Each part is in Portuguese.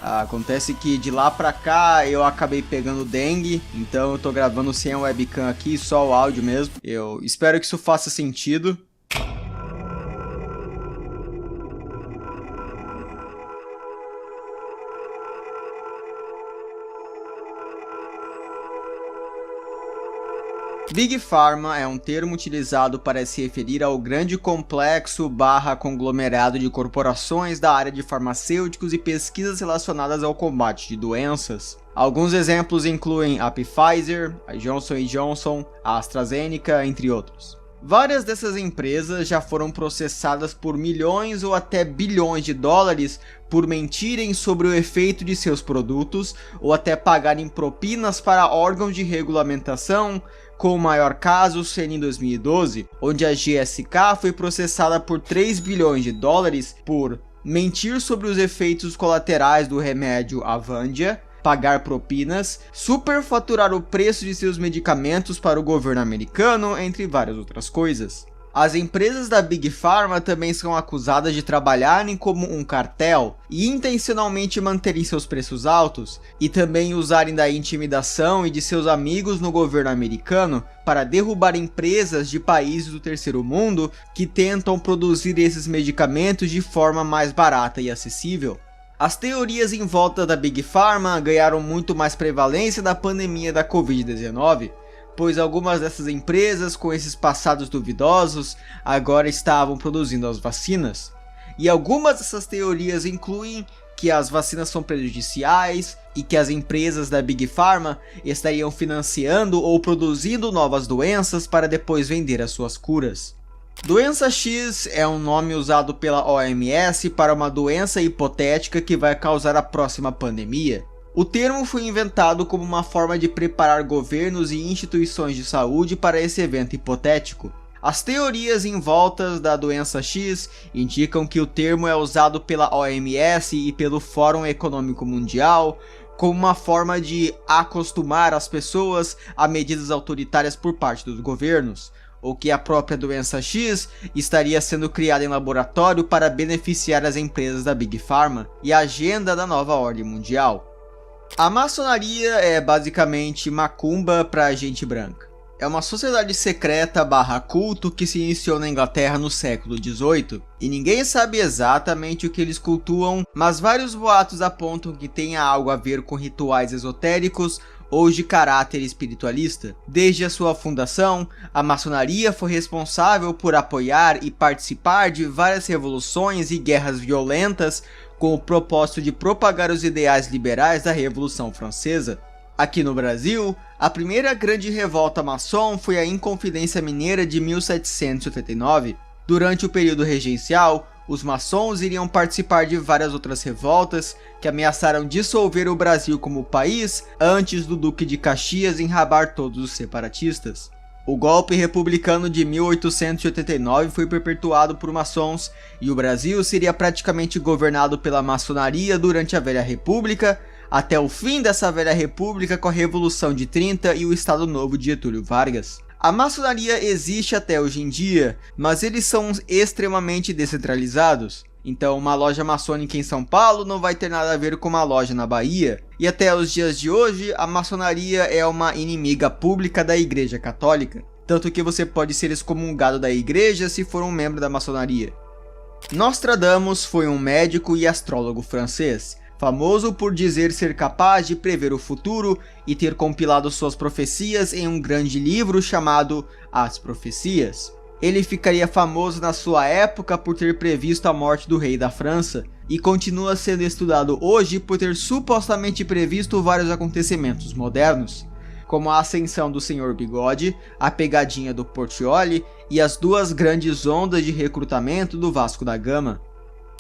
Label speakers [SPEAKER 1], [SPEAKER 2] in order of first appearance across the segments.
[SPEAKER 1] Acontece que de lá pra cá eu acabei pegando dengue, então eu tô gravando sem a webcam aqui, só o áudio mesmo. Eu espero que isso faça sentido. Big Pharma é um termo utilizado para se referir ao grande complexo / conglomerado de corporações da área de farmacêuticos e pesquisas relacionadas ao combate de doenças. Alguns exemplos incluem a Pfizer, a Johnson & Johnson, a AstraZeneca, entre outros. Várias dessas empresas já foram processadas por milhões ou até bilhões de dólares por mentirem sobre o efeito de seus produtos ou até pagarem propinas para órgãos de regulamentação, com o maior caso sendo em 2012, onde a GSK foi processada por 3 bilhões de dólares por mentir sobre os efeitos colaterais do remédio Avandia, pagar propinas, superfaturar o preço de seus medicamentos para o governo americano, entre várias outras coisas. As empresas da Big Pharma também são acusadas de trabalharem como um cartel e intencionalmente manterem seus preços altos, e também usarem da intimidação e de seus amigos no governo americano para derrubar empresas de países do terceiro mundo que tentam produzir esses medicamentos de forma mais barata e acessível. As teorias em volta da Big Pharma ganharam muito mais prevalência da pandemia da Covid-19, pois algumas dessas empresas com esses passados duvidosos agora estavam produzindo as vacinas. E algumas dessas teorias incluem que as vacinas são prejudiciais e que as empresas da Big Pharma estariam financiando ou produzindo novas doenças para depois vender as suas curas. Doença X é um nome usado pela OMS para uma doença hipotética que vai causar a próxima pandemia. O termo foi inventado como uma forma de preparar governos e instituições de saúde para esse evento hipotético. As teorias em volta da doença X indicam que o termo é usado pela OMS e pelo Fórum Econômico Mundial como uma forma de acostumar as pessoas a medidas autoritárias por parte dos governos, ou que a própria doença X estaria sendo criada em laboratório para beneficiar as empresas da Big Pharma e a agenda da nova ordem mundial. A maçonaria é basicamente macumba para gente branca. É uma sociedade secreta / culto que se iniciou na Inglaterra no século XVIII, e ninguém sabe exatamente o que eles cultuam, mas vários boatos apontam que tenha algo a ver com rituais esotéricos ou de caráter espiritualista. Desde a sua fundação, a maçonaria foi responsável por apoiar e participar de várias revoluções e guerras violentas com o propósito de propagar os ideais liberais da Revolução Francesa. Aqui no Brasil, a primeira grande revolta maçom foi a Inconfidência Mineira de 1789. Durante o período regencial, os maçons iriam participar de várias outras revoltas que ameaçaram dissolver o Brasil como país antes do Duque de Caxias enrabar todos os separatistas. O golpe republicano de 1889 foi perpetuado por maçons e o Brasil seria praticamente governado pela maçonaria durante a Velha República, até o fim dessa Velha República com a Revolução de 30 e o Estado Novo de Getúlio Vargas. A maçonaria existe até hoje em dia, mas eles são extremamente descentralizados. Então uma loja maçônica em São Paulo não vai ter nada a ver com uma loja na Bahia. E até os dias de hoje, a maçonaria é uma inimiga pública da Igreja Católica. Tanto que você pode ser excomungado da igreja se for um membro da maçonaria. Nostradamus foi um médico e astrólogo francês, famoso por dizer ser capaz de prever o futuro e ter compilado suas profecias em um grande livro chamado As Profecias. Ele ficaria famoso na sua época por ter previsto a morte do rei da França, e continua sendo estudado hoje por ter supostamente previsto vários acontecimentos modernos, como a ascensão do Senhor Bigode, a pegadinha do Portiolli e as duas grandes ondas de recrutamento do Vasco da Gama.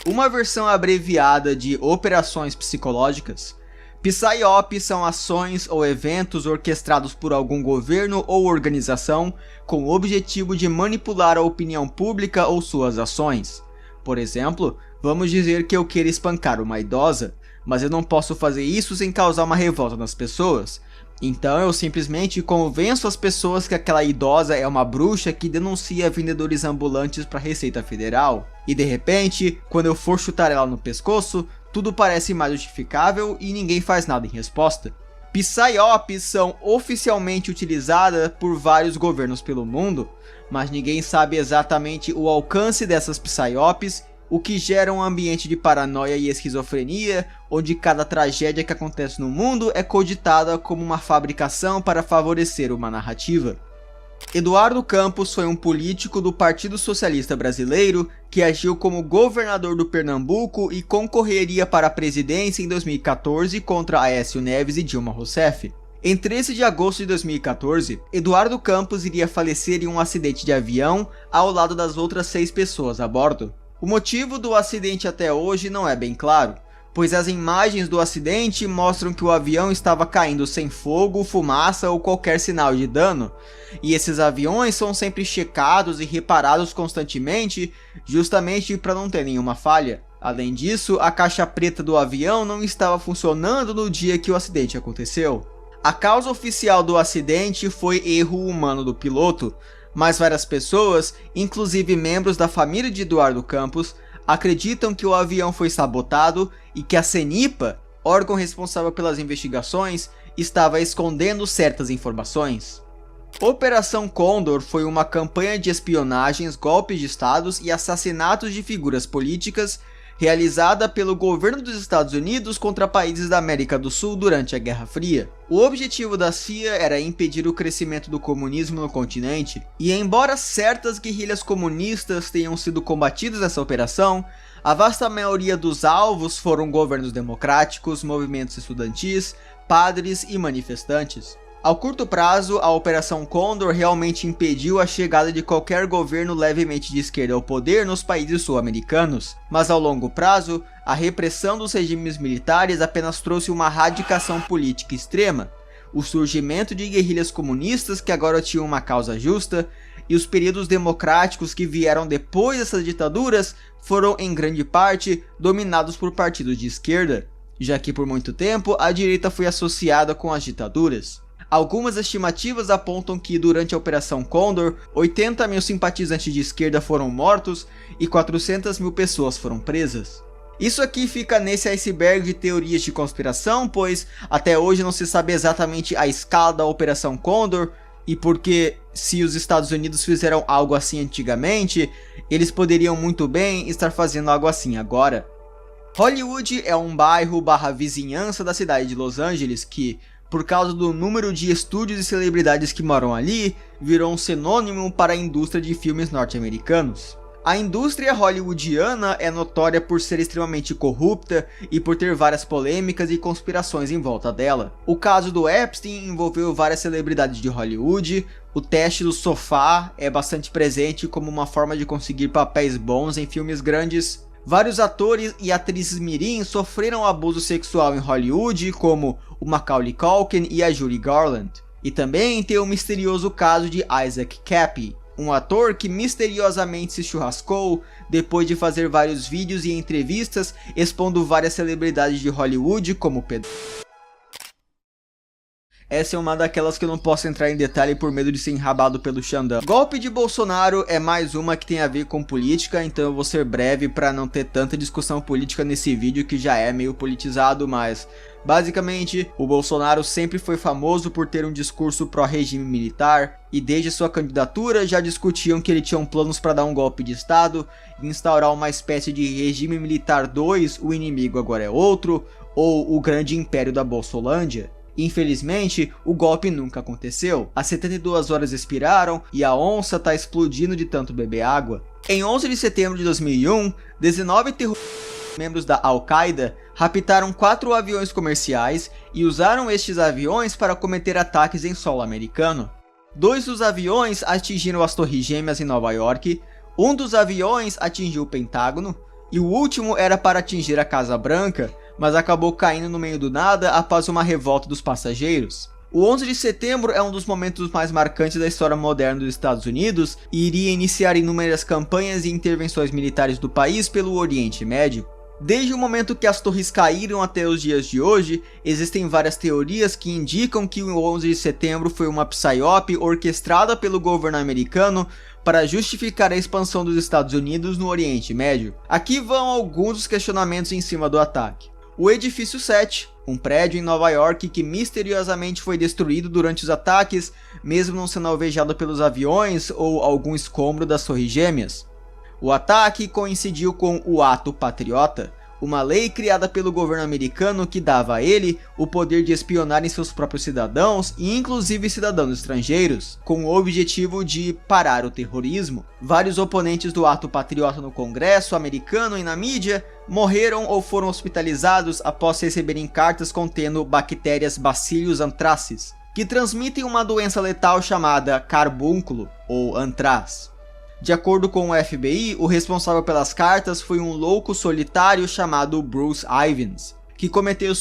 [SPEAKER 1] Uma versão abreviada de operações psicológicas. PSYOP são ações ou eventos orquestrados por algum governo ou organização com o objetivo de manipular a opinião pública ou suas ações. Por exemplo, vamos dizer que eu queira espancar uma idosa, mas eu não posso fazer isso sem causar uma revolta nas pessoas. Então eu simplesmente convenço as pessoas que aquela idosa é uma bruxa que denuncia vendedores ambulantes para a Receita Federal. E de repente, quando eu for chutar ela no pescoço, tudo parece mais justificável e ninguém faz nada em resposta. Psyops são oficialmente utilizadas por vários governos pelo mundo, mas ninguém sabe exatamente o alcance dessas Psyops, o que gera um ambiente de paranoia e esquizofrenia, onde cada tragédia que acontece no mundo é cogitada como uma fabricação para favorecer uma narrativa. Eduardo Campos foi um político do Partido Socialista Brasileiro que agiu como governador do Pernambuco e concorreria para a presidência em 2014 contra Aécio Neves e Dilma Rousseff. Em 13 de agosto de 2014, Eduardo Campos iria falecer em um acidente de avião ao lado das outras 6 pessoas a bordo. O motivo do acidente até hoje não é bem claro, pois as imagens do acidente mostram que o avião estava caindo sem fogo, fumaça ou qualquer sinal de dano, e esses aviões são sempre checados e reparados constantemente, justamente para não ter nenhuma falha. Além disso, a caixa preta do avião não estava funcionando no dia que o acidente aconteceu. A causa oficial do acidente foi erro humano do piloto, mas várias pessoas, inclusive membros da família de Eduardo Campos, acreditam que o avião foi sabotado e que a CENIPA, órgão responsável pelas investigações, estava escondendo certas informações. Operação Condor foi uma campanha de espionagens, golpes de estados e assassinatos de figuras políticas realizada pelo governo dos Estados Unidos contra países da América do Sul durante a Guerra Fria. O objetivo da CIA era impedir o crescimento do comunismo no continente, e embora certas guerrilhas comunistas tenham sido combatidas nessa operação, a vasta maioria dos alvos foram governos democráticos, movimentos estudantis, padres e manifestantes. Ao curto prazo, a Operação Condor realmente impediu a chegada de qualquer governo levemente de esquerda ao poder nos países sul-americanos, mas ao longo prazo, a repressão dos regimes militares apenas trouxe uma radicação política extrema, o surgimento de guerrilhas comunistas que agora tinham uma causa justa, e os períodos democráticos que vieram depois dessas ditaduras foram em grande parte dominados por partidos de esquerda, já que por muito tempo a direita foi associada com as ditaduras. Algumas estimativas apontam que durante a Operação Condor, 80 mil simpatizantes de esquerda foram mortos e 400 mil pessoas foram presas. Isso aqui fica nesse iceberg de teorias de conspiração, pois até hoje não se sabe exatamente a escala da Operação Condor, e porque se os Estados Unidos fizeram algo assim antigamente, eles poderiam muito bem estar fazendo algo assim agora. Hollywood é um bairro / vizinhança da cidade de Los Angeles que, por causa do número de estúdios e celebridades que moram ali, virou um sinônimo para a indústria de filmes norte-americanos. A indústria hollywoodiana é notória por ser extremamente corrupta e por ter várias polêmicas e conspirações em volta dela. O caso do Epstein envolveu várias celebridades de Hollywood, o teste do sofá é bastante presente como uma forma de conseguir papéis bons em filmes grandes. Vários atores e atrizes mirim sofreram abuso sexual em Hollywood, como o Macaulay Culkin e a Judy Garland. E também tem o misterioso caso de Isaac Cappy, um ator que misteriosamente se churrascou depois de fazer vários vídeos e entrevistas expondo várias celebridades de Hollywood como Essa é uma daquelas que eu não posso entrar em detalhe por medo de ser enrabado pelo Xandão. Golpe de Bolsonaro é mais uma que tem a ver com política, então eu vou ser breve para não ter tanta discussão política nesse vídeo que já é meio politizado, mas basicamente o Bolsonaro sempre foi famoso por ter um discurso pró-regime militar, e desde sua candidatura já discutiam que ele tinha planos para dar um golpe de estado e instaurar uma espécie de regime militar 2, o inimigo agora é outro, ou o grande império da Bolsolândia. Infelizmente, o golpe nunca aconteceu. As 72 horas expiraram e a onça tá explodindo de tanto beber água. Em 11 de setembro de 2001, 19 membros da Al-Qaeda raptaram 4 aviões comerciais e usaram estes aviões para cometer ataques em solo americano. 2 dos aviões atingiram as Torres Gêmeas em Nova York, um dos aviões atingiu o Pentágono e o último era para atingir a Casa Branca, mas acabou caindo no meio do nada após uma revolta dos passageiros. O 11 de setembro é um dos momentos mais marcantes da história moderna dos Estados Unidos e iria iniciar inúmeras campanhas e intervenções militares do país pelo Oriente Médio. Desde o momento que as torres caíram até os dias de hoje, existem várias teorias que indicam que o 11 de setembro foi uma psyop orquestrada pelo governo americano para justificar a expansão dos Estados Unidos no Oriente Médio. Aqui vão alguns dos questionamentos em cima do ataque. O Edifício 7, um prédio em Nova York que misteriosamente foi destruído durante os ataques, mesmo não sendo alvejado pelos aviões ou algum escombro das Torres Gêmeas. O ataque coincidiu com o Ato Patriota, uma lei criada pelo governo americano que dava a ele o poder de espionar em seus próprios cidadãos e inclusive cidadãos estrangeiros, com o objetivo de parar o terrorismo. Vários oponentes do Ato Patriota no Congresso americano e na mídia morreram ou foram hospitalizados após receberem cartas contendo bactérias Bacillus anthracis, que transmitem uma doença letal chamada carbúnculo ou antraz. De acordo com o FBI, o responsável pelas cartas foi um louco solitário chamado Bruce Ivins, que cometeu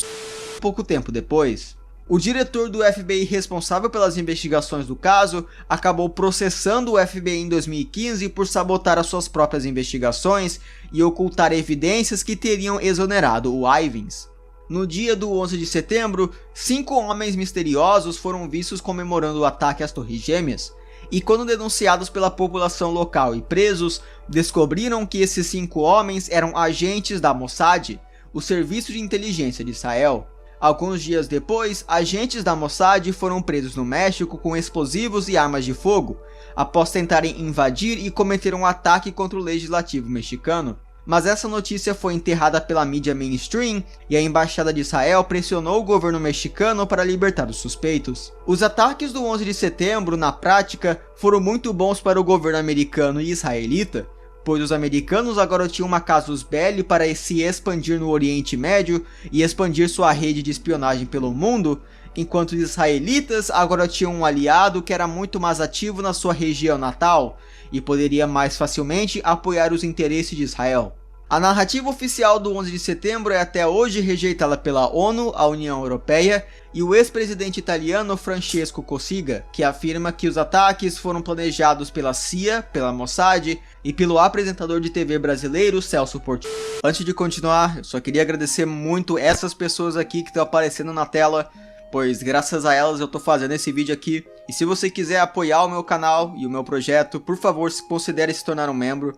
[SPEAKER 1] pouco tempo depois. O diretor do FBI responsável pelas investigações do caso acabou processando o FBI em 2015 por sabotar as suas próprias investigações e ocultar evidências que teriam exonerado o Ivins. No dia do 11 de setembro, 5 homens misteriosos foram vistos comemorando o ataque às Torres Gêmeas, e quando denunciados pela população local e presos, descobriram que esses 5 homens eram agentes da Mossad, o serviço de inteligência de Israel. Alguns dias depois, agentes da Mossad foram presos no México com explosivos e armas de fogo, após tentarem invadir e cometer um ataque contra o legislativo mexicano. Mas essa notícia foi enterrada pela mídia mainstream e a embaixada de Israel pressionou o governo mexicano para libertar os suspeitos. Os ataques do 11 de setembro, na prática, foram muito bons para o governo americano e israelita, pois os americanos agora tinham uma casus belli para se expandir no Oriente Médio e expandir sua rede de espionagem pelo mundo, enquanto os israelitas agora tinham um aliado que era muito mais ativo na sua região natal e poderia mais facilmente apoiar os interesses de Israel. A narrativa oficial do 11 de setembro é até hoje rejeitada pela ONU, a União Europeia e o ex-presidente italiano Francesco Cossiga, que afirma que os ataques foram planejados pela CIA, pela Mossad e pelo apresentador de TV brasileiro Celso Portiolli. Antes de continuar, eu só queria agradecer muito essas pessoas aqui que estão aparecendo na tela, pois graças a elas eu tô fazendo esse vídeo aqui. E se você quiser apoiar o meu canal e o meu projeto, por favor, considere se tornar um membro.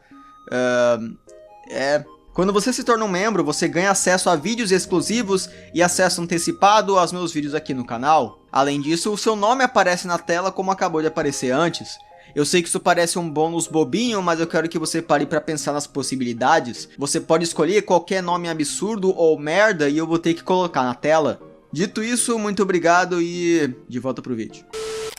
[SPEAKER 1] Quando você se torna um membro, você ganha acesso a vídeos exclusivos e acesso antecipado aos meus vídeos aqui no canal. Além disso, o seu nome aparece na tela como acabou de aparecer antes. Eu sei que isso parece um bônus bobinho, mas eu quero que você pare para pensar nas possibilidades. Você pode escolher qualquer nome absurdo ou merda e eu vou ter que colocar na tela. Dito isso, muito obrigado e de volta pro vídeo.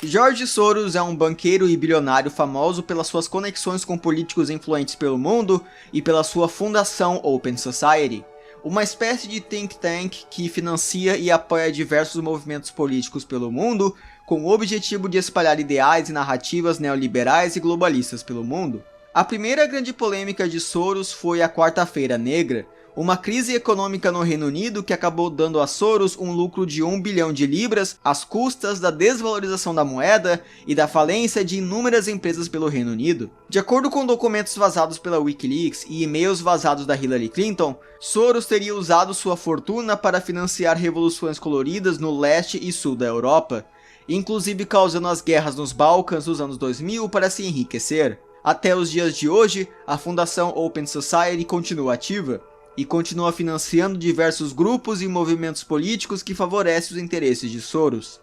[SPEAKER 1] George Soros é um banqueiro e bilionário famoso pelas suas conexões com políticos influentes pelo mundo e pela sua fundação Open Society, uma espécie de think tank que financia e apoia diversos movimentos políticos pelo mundo com o objetivo de espalhar ideais e narrativas neoliberais e globalistas pelo mundo. A primeira grande polêmica de Soros foi a Quarta-feira Negra, uma crise econômica no Reino Unido que acabou dando a Soros um lucro de 1 bilhão de libras às custas da desvalorização da moeda e da falência de inúmeras empresas pelo Reino Unido. De acordo com documentos vazados pela Wikileaks e e-mails vazados da Hillary Clinton, Soros teria usado sua fortuna para financiar revoluções coloridas no leste e sul da Europa, inclusive causando as guerras nos Balcãs dos anos 2000 para se enriquecer. Até os dias de hoje, a fundação Open Society continua ativa e continua financiando diversos grupos e movimentos políticos que favorecem os interesses de Soros.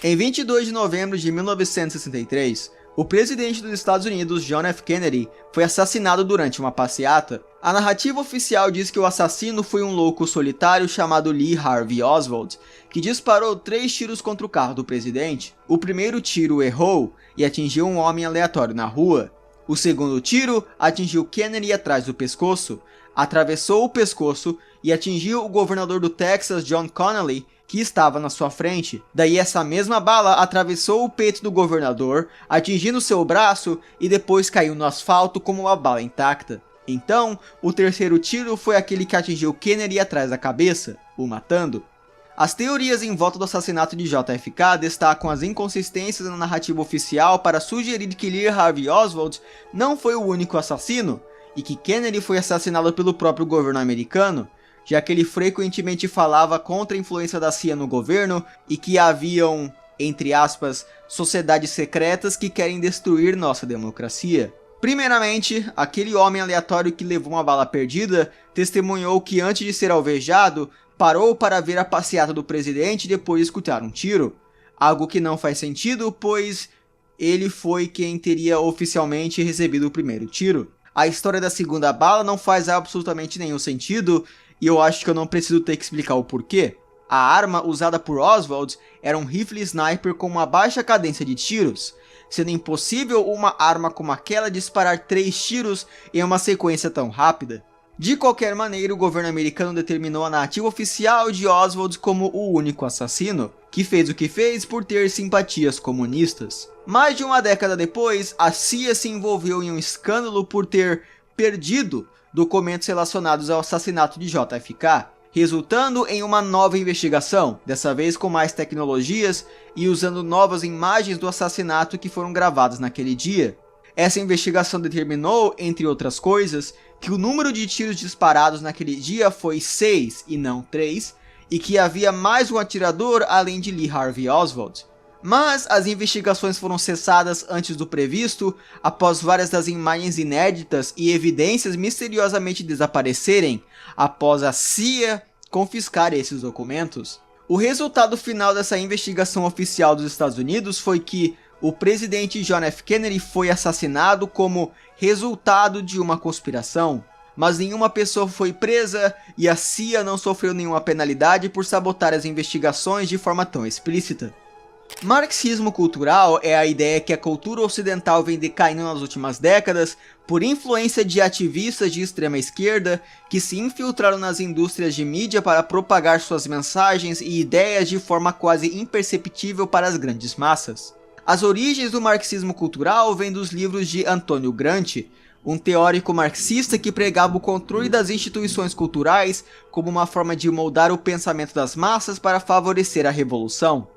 [SPEAKER 1] Em 22 de novembro de 1963, o presidente dos Estados Unidos, John F. Kennedy, foi assassinado durante uma passeata. A narrativa oficial diz que o assassino foi um louco solitário chamado Lee Harvey Oswald, que disparou 3 tiros contra o carro do presidente. O primeiro tiro errou e atingiu um homem aleatório na rua. O segundo tiro atingiu Kennedy atrás do pescoço, atravessou o pescoço e atingiu o governador do Texas, John Connally, que estava na sua frente. Daí essa mesma bala atravessou o peito do governador, atingindo seu braço e depois caiu no asfalto como uma bala intacta. Então, o terceiro tiro foi aquele que atingiu Kennedy atrás da cabeça, o matando. As teorias em volta do assassinato de JFK destacam as inconsistências na narrativa oficial para sugerir que Lee Harvey Oswald não foi o único assassino, e que Kennedy foi assassinado pelo próprio governo americano, já que ele frequentemente falava contra a influência da CIA no governo e que haviam, entre aspas, sociedades secretas que querem destruir nossa democracia. Primeiramente, aquele homem aleatório que levou uma bala perdida testemunhou que antes de ser alvejado, parou para ver a passeata do presidente e depois escutar um tiro. Algo que não faz sentido, pois ele foi quem teria oficialmente recebido o primeiro tiro. A história da segunda bala não faz absolutamente nenhum sentido, e eu acho que eu não preciso ter que explicar o porquê. A arma usada por Oswald era um rifle sniper com uma baixa cadência de tiros, sendo impossível uma arma como aquela disparar 3 tiros em uma sequência tão rápida. De qualquer maneira, o governo americano determinou a narrativa oficial de Oswald como o único assassino, que fez o que fez por ter simpatias comunistas. Mais de uma década depois, a CIA se envolveu em um escândalo por ter perdido documentos relacionados ao assassinato de JFK, resultando em uma nova investigação, dessa vez com mais tecnologias e usando novas imagens do assassinato que foram gravadas naquele dia. Essa investigação determinou, entre outras coisas, que o número de tiros disparados naquele dia foi 6 e não 3, e que havia mais um atirador além de Lee Harvey Oswald. Mas as investigações foram cessadas antes do previsto, após várias das imagens inéditas e evidências misteriosamente desaparecerem, após a CIA confiscar esses documentos. O resultado final dessa investigação oficial dos Estados Unidos foi que o presidente John F. Kennedy foi assassinado como resultado de uma conspiração, mas nenhuma pessoa foi presa e a CIA não sofreu nenhuma penalidade por sabotar as investigações de forma tão explícita. Marxismo cultural é a ideia que a cultura ocidental vem decaindo nas últimas décadas por influência de ativistas de extrema esquerda que se infiltraram nas indústrias de mídia para propagar suas mensagens e ideias de forma quase imperceptível para as grandes massas. As origens do marxismo cultural vêm dos livros de Antônio Gramsci, um teórico marxista que pregava o controle das instituições culturais como uma forma de moldar o pensamento das massas para favorecer a revolução.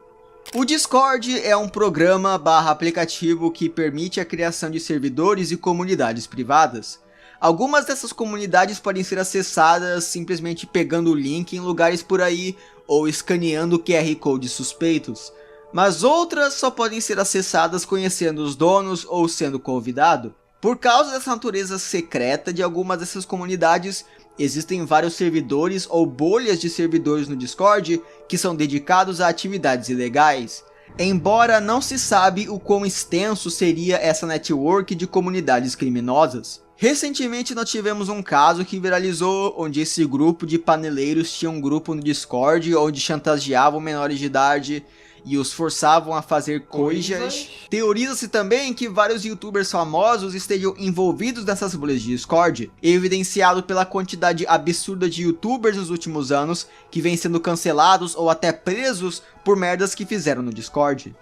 [SPEAKER 1] O Discord é um programa/aplicativo que permite a criação de servidores e comunidades privadas. Algumas dessas comunidades podem ser acessadas simplesmente pegando o link em lugares por aí ou escaneando QR codes suspeitos, mas outras só podem ser acessadas conhecendo os donos ou sendo convidado. Por causa dessa natureza secreta de algumas dessas comunidades, existem vários servidores ou bolhas de servidores no Discord que são dedicados a atividades ilegais, embora não se sabe o quão extenso seria essa network de comunidades criminosas. Recentemente nós tivemos um caso que viralizou, onde esse grupo de paneleiros tinha um grupo no Discord onde chantageavam menores de idade e os forçavam a fazer coisas. Teoriza-se também que vários youtubers famosos estejam envolvidos nessas bolhas de Discord, evidenciado pela quantidade absurda de youtubers nos últimos anos que vêm sendo cancelados ou até presos por merdas que fizeram no Discord.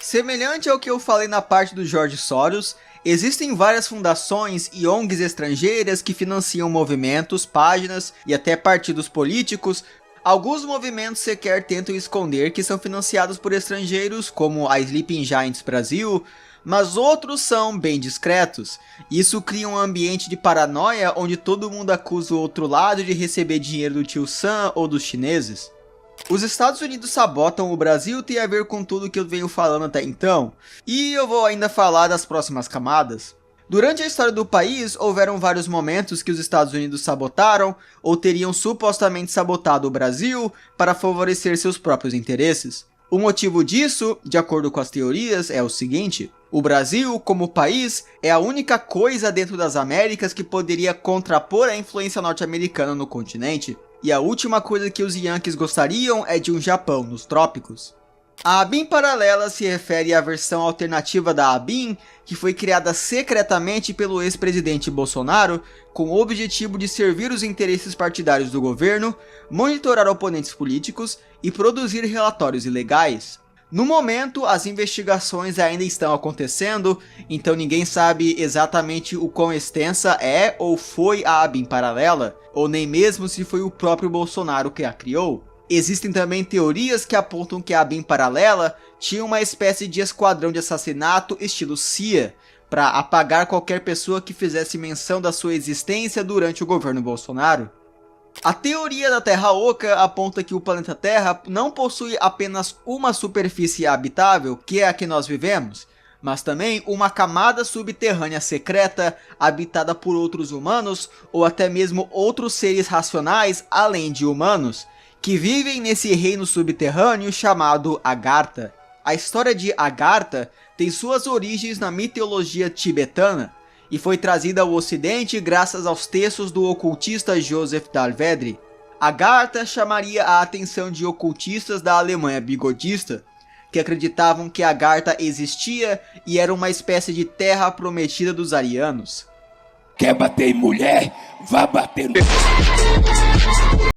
[SPEAKER 1] Semelhante ao que eu falei na parte do George Soros, existem várias fundações e ONGs estrangeiras que financiam movimentos, páginas e até partidos políticos. Alguns movimentos sequer tentam esconder que são financiados por estrangeiros, como a Sleeping Giants Brasil, mas outros são bem discretos. Isso cria um ambiente de paranoia onde todo mundo acusa o outro lado de receber dinheiro do tio Sam ou dos chineses. Os Estados Unidos sabotam o Brasil tem a ver com tudo que eu venho falando até então, e eu vou ainda falar das próximas camadas. Durante a história do país, houveram vários momentos que os Estados Unidos sabotaram ou teriam supostamente sabotado o Brasil para favorecer seus próprios interesses. O motivo disso, de acordo com as teorias, é o seguinte: o Brasil, como país, é a única coisa dentro das Américas que poderia contrapor a influência norte-americana no continente, e a última coisa que os Yankees gostariam é de um Japão nos trópicos. A ABIN paralela se refere à versão alternativa da ABIN, que foi criada secretamente pelo ex-presidente Bolsonaro, com o objetivo de servir os interesses partidários do governo, monitorar oponentes políticos e produzir relatórios ilegais. No momento, as investigações ainda estão acontecendo, então ninguém sabe exatamente o quão extensa é ou foi a ABIN paralela, ou nem mesmo se foi o próprio Bolsonaro que a criou. Existem também teorias que apontam que a ABIN paralela tinha uma espécie de esquadrão de assassinato estilo CIA, para apagar qualquer pessoa que fizesse menção da sua existência durante o governo Bolsonaro. A teoria da Terra Oca aponta que o planeta Terra não possui apenas uma superfície habitável, que é a que nós vivemos, mas também uma camada subterrânea secreta, habitada por outros humanos ou até mesmo outros seres racionais além de humanos, que vivem nesse reino subterrâneo chamado Agartha. A história de Agartha tem suas origens na mitologia tibetana e foi trazida ao ocidente graças aos textos do ocultista Joseph Dalvedre. Agartha chamaria a atenção de ocultistas da Alemanha bigodista, que acreditavam que Agartha existia e era uma espécie de terra prometida dos arianos.
[SPEAKER 2] Quer bater em mulher? Vá bater no...